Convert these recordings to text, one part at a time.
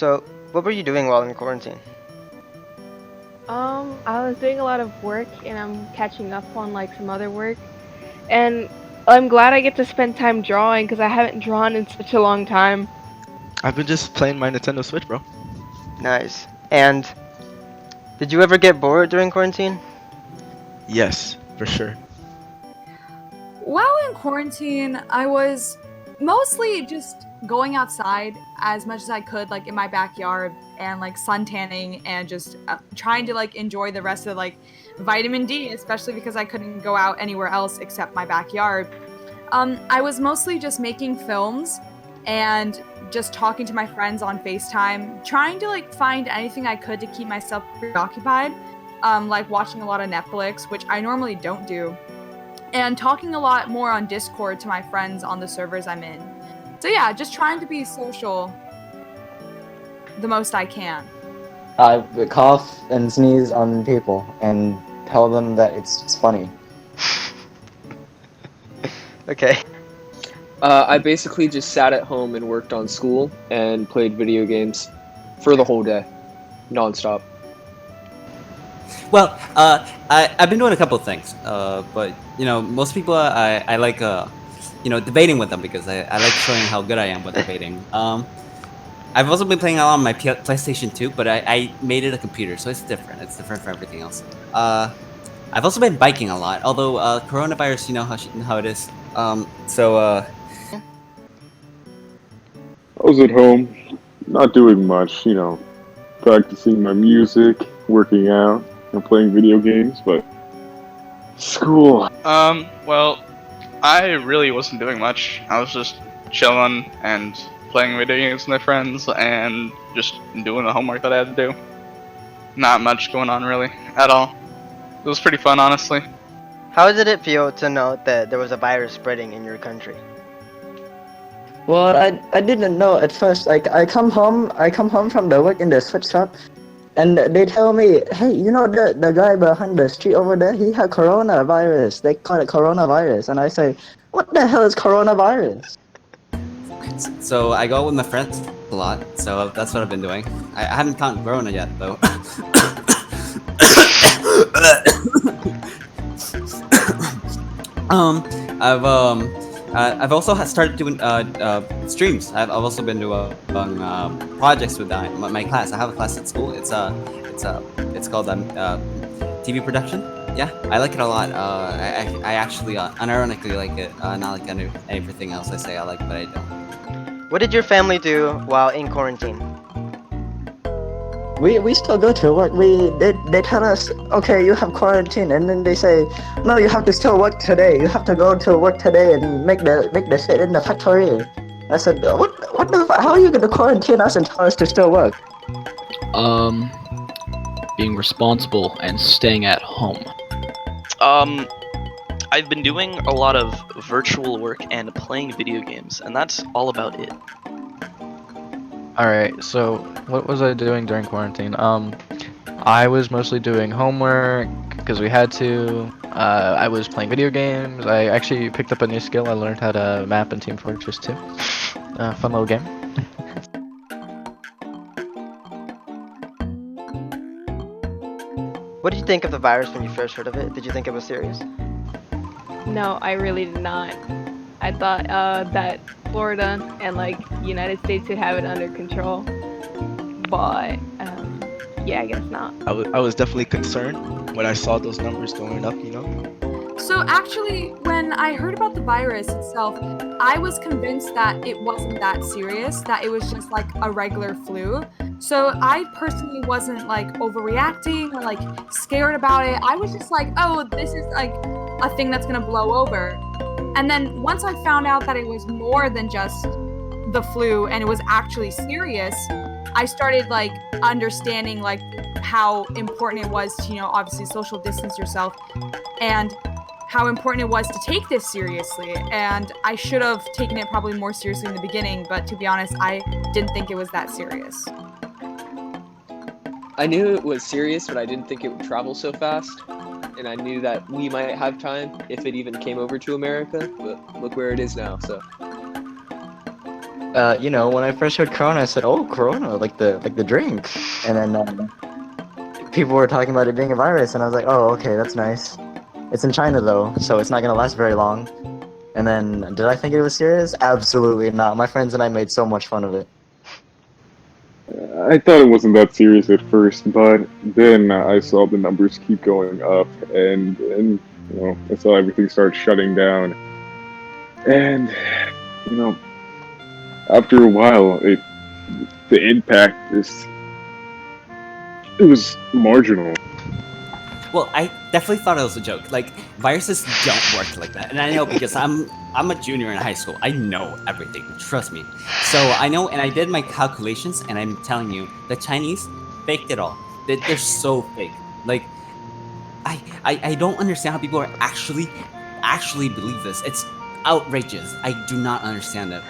So, what were you doing while in quarantine? I was doing a lot of work and I'm catching up on like some other work. And I'm glad I get to spend time drawing because I haven't drawn in such a long time. I've been just playing my Nintendo Switch, bro. Nice. And did you ever get bored during quarantine? Yes, for sure. While in quarantine, I was mostly just going outside as much as I could, like in my backyard, and like sun tanning and just trying to like enjoy the rest of like vitamin D, especially because I couldn't go out anywhere else except my backyard. I was mostly just making films and just talking to my friends on FaceTime, trying to like find anything I could to keep myself preoccupied, like watching a lot of Netflix, which I normally don't do, and talking a lot more on Discord to my friends on the servers I'm in. So yeah, just trying to be social the most I can. I cough and sneeze on people and tell them that it's funny. Okay. I basically just sat at home and worked on school and played video games for the whole day, nonstop. Well, I've been doing a couple of things, but most people I like debating with them because I like showing how good I am with debating. I've also been playing a lot on my PlayStation 2, but I made it a computer, so it's different. It's different for everything else. I've also been biking a lot, although coronavirus, you know how it is. I was at home, not doing much, practicing my music, working out, and playing video games, but school. Well, I really wasn't doing much. I was just chilling and playing video games with my friends and just doing the homework that I had to do. Not much going on really, at all. It was pretty fun, honestly. How did it feel to know that there was a virus spreading in your country? Well, I didn't know at first. Like I come home from the work in the sweat shop, and they tell me, hey, the guy behind the street over there, he had coronavirus. They call it coronavirus, and I say, what the hell is coronavirus? So I go out with my friends a lot, so that's what I've been doing. I haven't caught corona yet, though. I've also started doing streams. I've also been doing projects with my class. I have a class at school. It's called TV production. Yeah, I like it a lot. I actually unironically like it. Not like everything else I say I like, but I don't. What did your family do while in quarantine? We still go to work. They tell us, okay, you have quarantine, and then they say, no, you have to still work today. You have to go to work today and make the shit in the factory. I said, what the fuck? How are you gonna quarantine us and tell us to still work? Being responsible and staying at home. I've been doing a lot of virtual work and playing video games, and that's all about it. Alright, so what was I doing during quarantine? I was mostly doing homework because we had to. I was playing video games. I actually picked up a new skill. I learned how to map in Team Fortress 2. Fun little game. What did you think of the virus when you first heard of it? Did you think it was serious? No, I really did not. I thought that Florida and like United States would have it under control, but yeah, I guess not. I was definitely concerned when I saw those numbers going up, So actually, when I heard about the virus itself, I was convinced that it wasn't that serious, that it was just like a regular flu. So I personally wasn't like overreacting or like scared about it. I was just like, oh, this is like a thing that's gonna blow over. And then once I found out that it was more than just the flu and it was actually serious, I started like understanding like how important it was to, obviously social distance yourself and how important it was to take this seriously. And I should have taken it probably more seriously in the beginning, but to be honest, I didn't think it was that serious. I knew it was serious, but I didn't think it would travel so fast. And I knew that we might have time if it even came over to America, but look where it is now, so. you know, when I first heard Corona, I said, "Oh, Corona, like the drink," and then people were talking about it being a virus, and I was like, "Oh, okay, that's nice." It's in China though, so it's not gonna last very long. And then, did I think it was serious? Absolutely not. My friends and I made so much fun of it. I thought it wasn't that serious at first, but then I saw the numbers keep going up, and you know, I saw everything start shutting down, and you know, after a while, the impact it was marginal. Well, I definitely thought it was a joke. Like, viruses don't work like that. And I know because I'm a junior in high school. I know everything. Trust me. So I know, and I did my calculations, and I'm telling you, the Chinese faked it all. They're so fake. Like, I don't understand how people are actually believe this. It's outrageous. I do not understand it.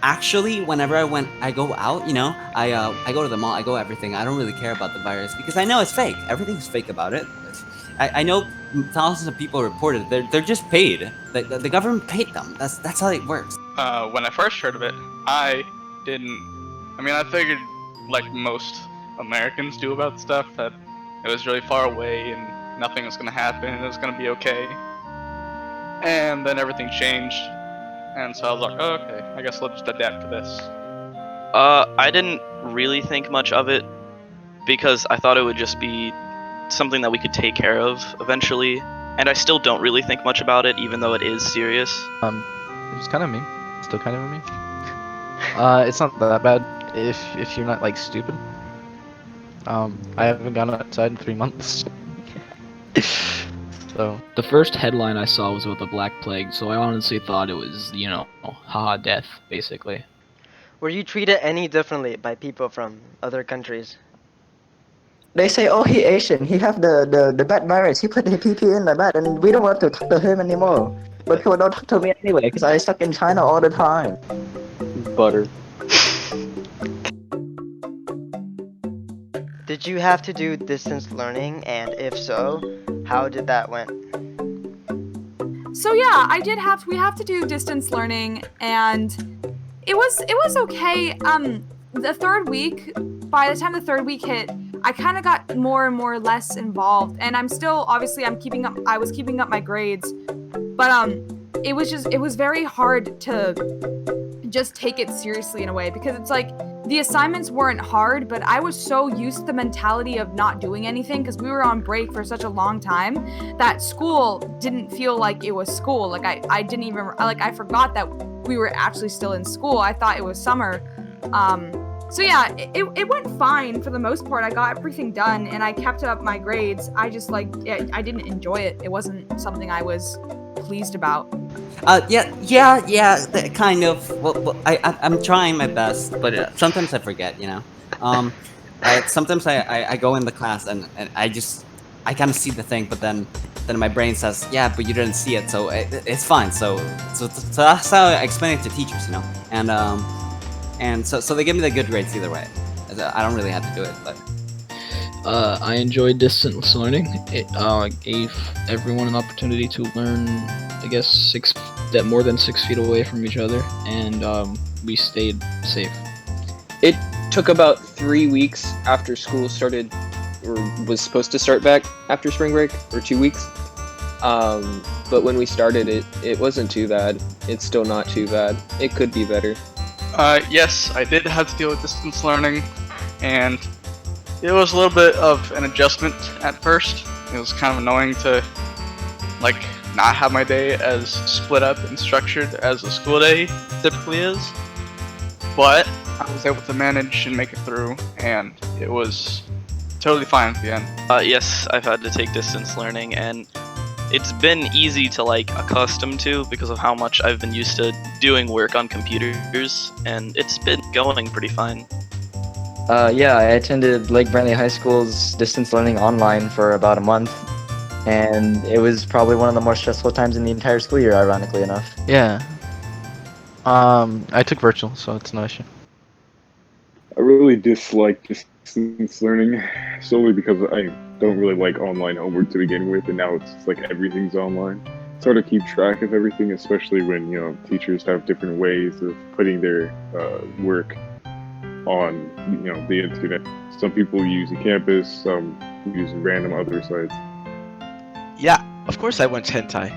Actually, whenever I go out, you know, I go to the mall, I go everything. I don't really care about the virus because I know it's fake. Everything's fake about it. I know thousands of people reported. They're just paid. The government paid them. That's how it works. When I first heard of it, I didn't. I mean, I figured, like most Americans do about stuff, that it was really far away and nothing was gonna happen and it was gonna be okay. And then everything changed. And so I was like, oh, okay, I guess I'll just adapt to this. I didn't really think much of it because I thought it would just be something that we could take care of eventually. And I still don't really think much about it, even though it is serious. It's kind of me. Still kind of me. It's not that bad if you're not like stupid. I haven't gone outside in 3 months. So The first headline I saw was about the Black Plague, so I honestly thought it was, you know, haha, death, basically. Were you treated any differently by people from other countries? They say, "Oh, he Asian. He have the bad virus. He put the PP in the bad, and we don't want to talk to him anymore." But people don't talk to me anyway because I stuck in China all the time. Butter. Did you have to do distance learning, and if so, how did that went? So yeah, we have to do distance learning, and it was okay. The third week, by the time the third week hit, I kind of got more and more less involved, and I was keeping up my grades, but it was very hard to just take it seriously in a way, because it's like the assignments weren't hard, but I was so used to the mentality of not doing anything because we were on break for such a long time that school didn't feel like it was school. Like I didn't even, like, I forgot that we were actually still in school. I thought it was summer. So yeah, it went fine for the most part. I got everything done and I kept up my grades. I just I didn't enjoy it. It wasn't something I was pleased about. Yeah, kind of. Well, I'm trying my best, but sometimes I forget, you know. Sometimes I go in the class and I kind of see the thing, but then my brain says, yeah, but you didn't see it, so it's fine. So that's how I explain it to teachers, you know. And so they give me the good grades either way. I don't really have to do it, but. I enjoyed distance learning. It gave everyone an opportunity to learn, I guess, more than 6 feet away from each other, and we stayed safe. It took about 3 weeks after school started, or was supposed to start back after spring break, or 2 weeks. But when we started it wasn't too bad. It's still not too bad. It could be better. Yes, I did have to deal with distance learning, and it was a little bit of an adjustment at first. It was kind of annoying to, like, not have my day as split up and structured as a school day typically is. But I was able to manage and make it through, and it was totally fine at the end. Yes, I've had to take distance learning, and it's been easy to accustom to because of how much I've been used to doing work on computers, and it's been going pretty fine. Yeah, I attended Lake Brantley High School's distance learning online for about a month, and it was probably one of the more stressful times in the entire school year, ironically enough. yeah. I took virtual, so it's no issue. I really dislike distance learning solely because I don't really like online homework to begin with, and now it's just like everything's online. sort of keep track of everything, especially when teachers have different ways of putting their work on the internet. Some people use the campus, some use random other sites. Yeah, of course I went hentai.